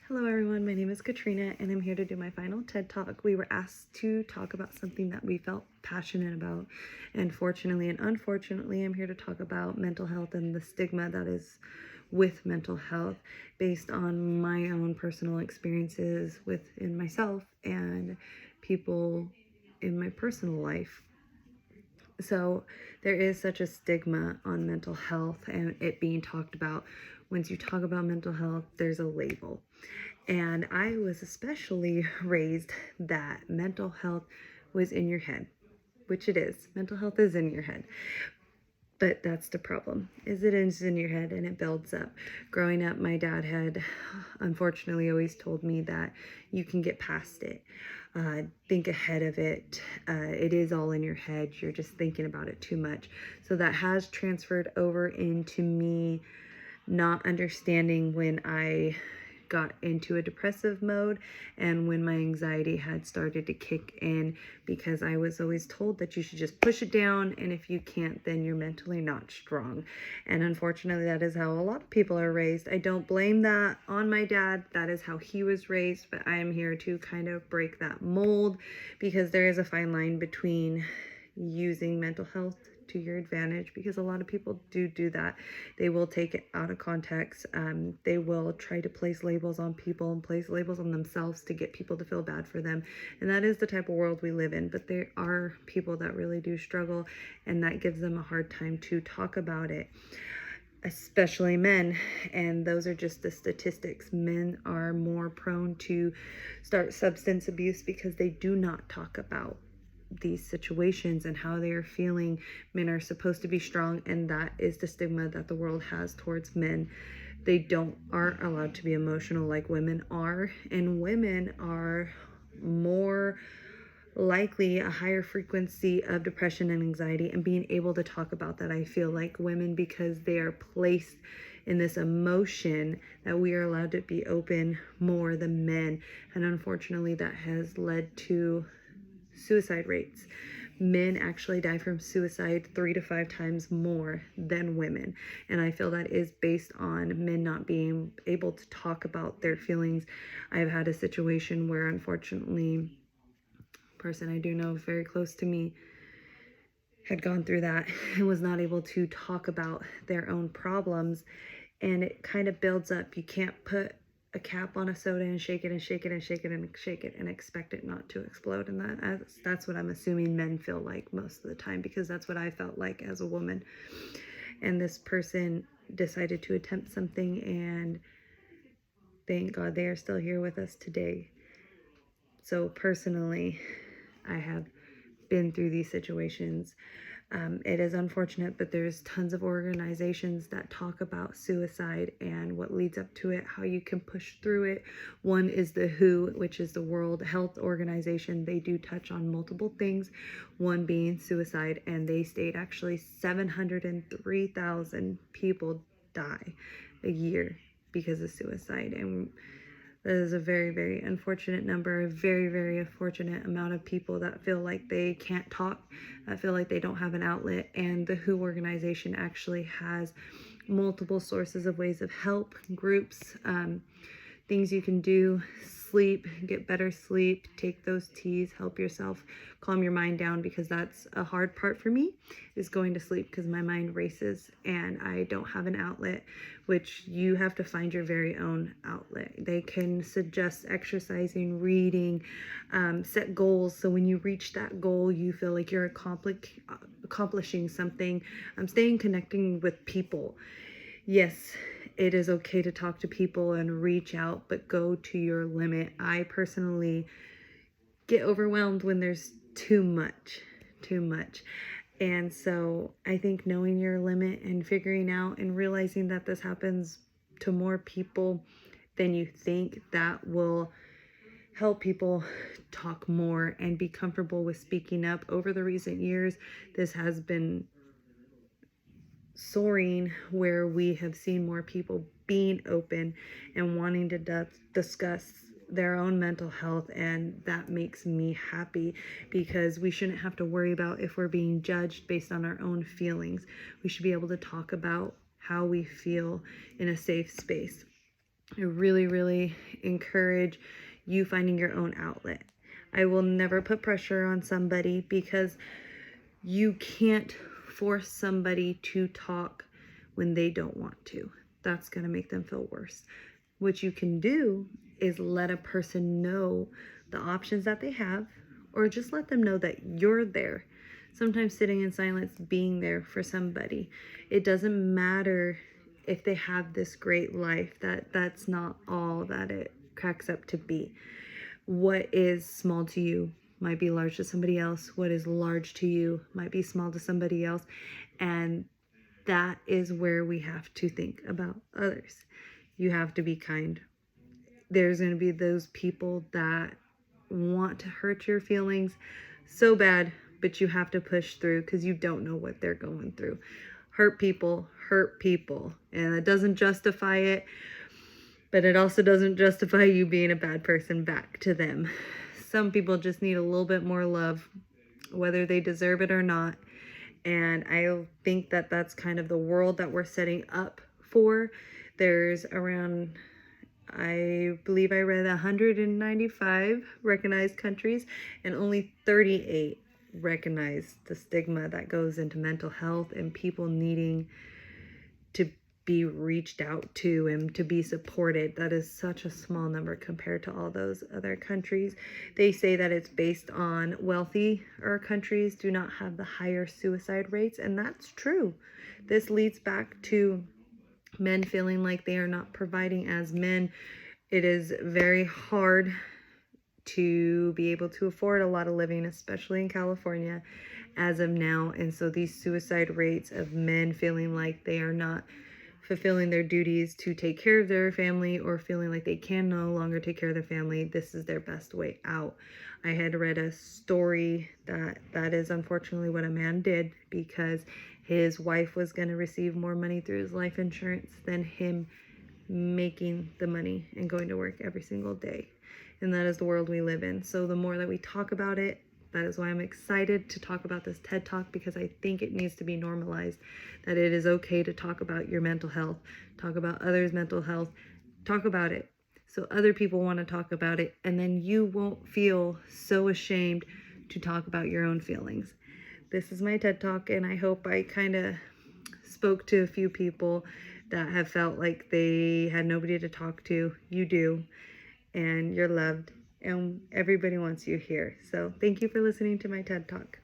Hello everyone, my name is Katrina and I'm here to do my final TED Talk. We were asked to talk about something that we felt passionate about, and fortunately and unfortunately I'm here to talk about mental health and the stigma that is with mental health based on my own personal experiences within myself and people in my personal life. So there is such a stigma on mental health and it being talked about. Once you talk about mental health, there's a label. And I was especially raised that mental health was in your head, which it is. Mental health is in your head. But that's the problem, is it is in your head and it builds up. Growing up, my dad had unfortunately always told me that you can get past it. Think ahead of it. It is all in your head. You're just thinking about it too much. So that has transferred over into me not understanding when I got into a depressive mode and when my anxiety had started to kick in, because I was always told that you should just push it down, and if you can't, then you're mentally not strong. And unfortunately, that is how a lot of people are raised. I don't blame that on my dad. That is how he was raised, but I am here to kind of break that mold, because there is a fine line between using mental health to your advantage, because a lot of people do that. They will take it out of context. They will try to place labels on people and place labels on themselves to get people to feel bad for them. And that is the type of world we live in. But there are people that really do struggle, and that gives them a hard time to talk about it, especially men. And those are just the statistics. Men are more prone to start substance abuse because they do not talk about these situations and how they are feeling. Men are supposed to be strong, and that is the stigma that the world has towards men. They aren't allowed to be emotional like women are, and women are more likely a higher frequency of depression and anxiety, and being able to talk about that, I feel like women, because they are placed in this emotion, that we are allowed to be open more than men. And unfortunately that has led to suicide rates. Men actually die from suicide 3 to 5 times more than women. And I feel that is based on men not being able to talk about their feelings. I've had a situation where, unfortunately, a person I do know very close to me had gone through that and was not able to talk about their own problems. And it kind of builds up. You can't put a cap on a soda and shake it and shake it and shake it and shake it and expect it not to explode. And that's what I'm assuming men feel like most of the time, because that's what I felt like as a woman. And this person decided to attempt something, and thank God they are still here with us today. So personally, I have been through these situations. It is unfortunate, but there's tons of organizations that talk about suicide and what leads up to it, how you can push through it. One is the WHO, which is the World Health Organization. They do touch on multiple things, one being suicide, and they state actually 703,000 people die a year because of suicide. And that is a very, very unfortunate number, a very, very unfortunate amount of people that feel like they can't talk, that feel like they don't have an outlet. And the WHO organization actually has multiple sources of ways of help, groups, things you can do. Sleep, get better sleep, take those teas, help yourself calm your mind down, because that's a hard part for me, is going to sleep, because my mind races and I don't have an outlet, which you have to find your very own outlet. They can suggest exercising, reading, set goals, so when you reach that goal you feel like you're accomplishing something. Staying connecting with people. Yes, it is okay to talk to people and reach out, but go to your limit. I personally get overwhelmed when there's too much. And so I think knowing your limit and figuring out and realizing that this happens to more people than you think, that will help people talk more and be comfortable with speaking up. Over the recent years, this has been soaring, where we have seen more people being open and wanting to discuss their own mental health, and that makes me happy, because we shouldn't have to worry about if we're being judged based on our own feelings. We should be able to talk about how we feel in a safe space. I really, really encourage you finding your own outlet. I will never put pressure on somebody because you can't force somebody to talk when they don't want to. That's going to make them feel worse. What you can do is let a person know the options that they have, or just let them know that you're there. Sometimes sitting in silence, being there for somebody. It doesn't matter if they have this great life, that's not all that it cracks up to be. What is small to you might be large to somebody else. What is large to you might be small to somebody else. And that is where we have to think about others. You have to be kind. There's going to be those people that want to hurt your feelings so bad, but you have to push through because you don't know what they're going through. Hurt people, and it doesn't justify it, but it also doesn't justify you being a bad person back to them. Some people just need a little bit more love, whether they deserve it or not. And I think that that's kind of the world that we're setting up for. There's around, I believe I read 195 recognized countries, and only 38 recognize the stigma that goes into mental health and people needing to be reached out to and to be supported. That is such a small number compared to all those other countries. They say that it's based on wealthier countries do not have the higher suicide rates, and that's true. This leads back to men feeling like they are not providing as men. It is very hard to be able to afford a lot of living, especially in California as of now. And so these suicide rates of men feeling like they are not fulfilling their duties to take care of their family, or feeling like they can no longer take care of their family, this is their best way out. I had read a story that is unfortunately what a man did, because his wife was going to receive more money through his life insurance than him making the money and going to work every single day. And that is the world we live in. So the more that we talk about it, that is why I'm excited to talk about this TED Talk, because I think it needs to be normalized, that it is okay to talk about your mental health, talk about others' mental health, talk about it so other people want to talk about it, and then you won't feel so ashamed to talk about your own feelings. This is my TED Talk, and I hope I kind of spoke to a few people that have felt like they had nobody to talk to. You do, and you're loved, and everybody wants you here. So thank you for listening to my TED Talk.